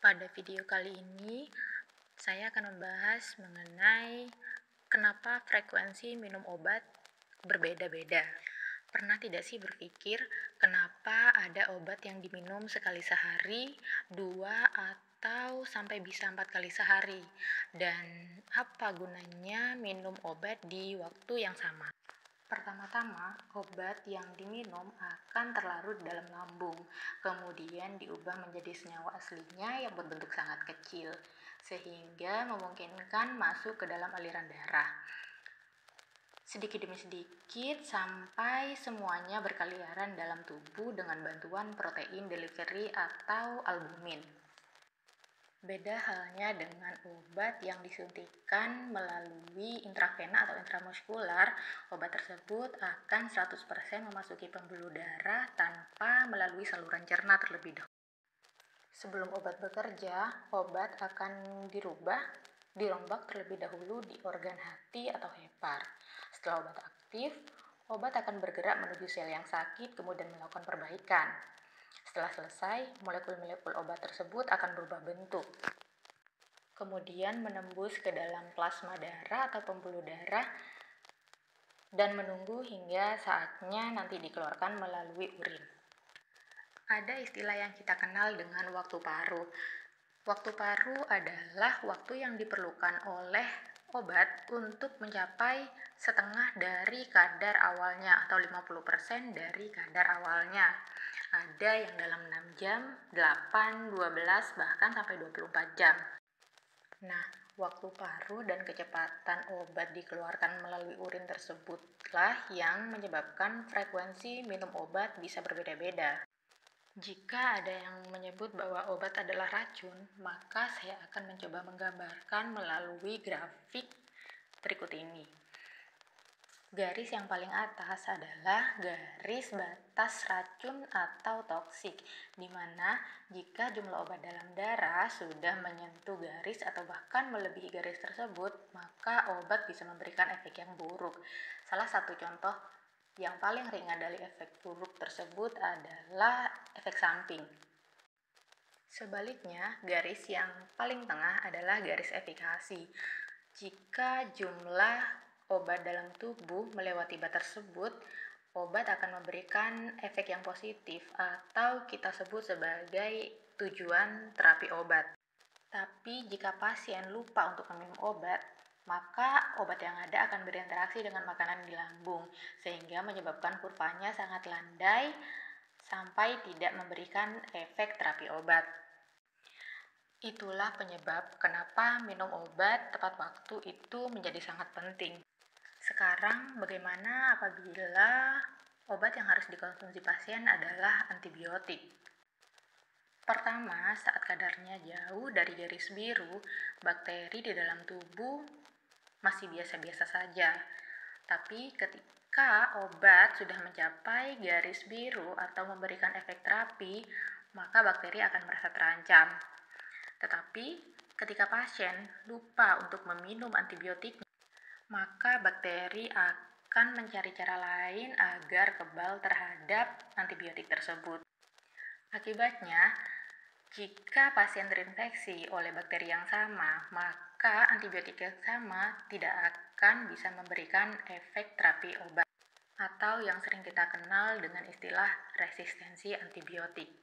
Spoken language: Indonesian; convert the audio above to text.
Pada video kali ini, saya akan membahas mengenai kenapa frekuensi minum obat berbeda-beda. Pernah tidak sih berpikir kenapa ada obat yang diminum sekali sehari, 2 atau sampai bisa 4 kali sehari? Dan apa gunanya minum obat di waktu yang sama? Pertama-tama, obat yang diminum akan terlarut dalam lambung, kemudian diubah menjadi senyawa aslinya yang berbentuk sangat kecil, sehingga memungkinkan masuk ke dalam aliran darah. Sedikit demi sedikit sampai semuanya berkeliaran dalam tubuh dengan bantuan protein delivery atau albumin. Beda halnya dengan obat yang disuntikan melalui intravena atau intramuskular, obat tersebut akan 100% memasuki pembuluh darah tanpa melalui saluran cerna terlebih dahulu. Sebelum obat bekerja, obat akan dirombak terlebih dahulu di organ hati atau hepar. Setelah obat aktif, obat akan bergerak menuju sel yang sakit kemudian melakukan perbaikan. Setelah selesai, molekul-molekul obat tersebut akan berubah bentuk, kemudian menembus ke dalam plasma darah atau pembuluh darah dan menunggu hingga saatnya nanti dikeluarkan melalui urin. Ada istilah yang kita kenal dengan waktu paru. Waktu paru adalah waktu yang diperlukan oleh obat untuk mencapai setengah dari kadar awalnya atau 50% dari kadar awalnya. Ada yang dalam 6 jam, 8, 12, bahkan sampai 24 jam. Nah, waktu paru dan kecepatan obat dikeluarkan melalui urin tersebutlah yang menyebabkan frekuensi minum obat bisa berbeda-beda. Jika ada yang menyebut bahwa obat adalah racun, maka saya akan mencoba menggambarkan melalui grafik berikut ini. Garis yang paling atas adalah garis batas racun atau toksik, di mana jika jumlah obat dalam darah sudah menyentuh garis atau bahkan melebihi garis tersebut, maka obat bisa memberikan efek yang buruk. Salah satu contoh yang paling ringan dari efek buruk tersebut adalah efek samping. Sebaliknya, garis yang paling tengah adalah garis efikasi. Jika jumlah obat dalam tubuh melewati batas tersebut, obat akan memberikan efek yang positif atau kita sebut sebagai tujuan terapi obat. Tapi jika pasien lupa untuk meminum obat, maka obat yang ada akan berinteraksi dengan makanan di lambung, sehingga menyebabkan kurvanya sangat landai sampai tidak memberikan efek terapi obat. Itulah penyebab kenapa minum obat tepat waktu itu menjadi sangat penting. Sekarang, bagaimana apabila obat yang harus dikonsumsi pasien adalah antibiotik? Pertama, saat kadarnya jauh dari garis biru, bakteri di dalam tubuh masih biasa-biasa saja. Tapi ketika obat sudah mencapai garis biru atau memberikan efek terapi, maka bakteri akan merasa terancam. Tetapi ketika pasien lupa untuk meminum antibiotik, maka bakteri akan mencari cara lain agar kebal terhadap antibiotik tersebut. Akibatnya, jika pasien terinfeksi oleh bakteri yang sama, maka antibiotik yang sama tidak akan bisa memberikan efek terapi obat, atau yang sering kita kenal dengan istilah resistensi antibiotik.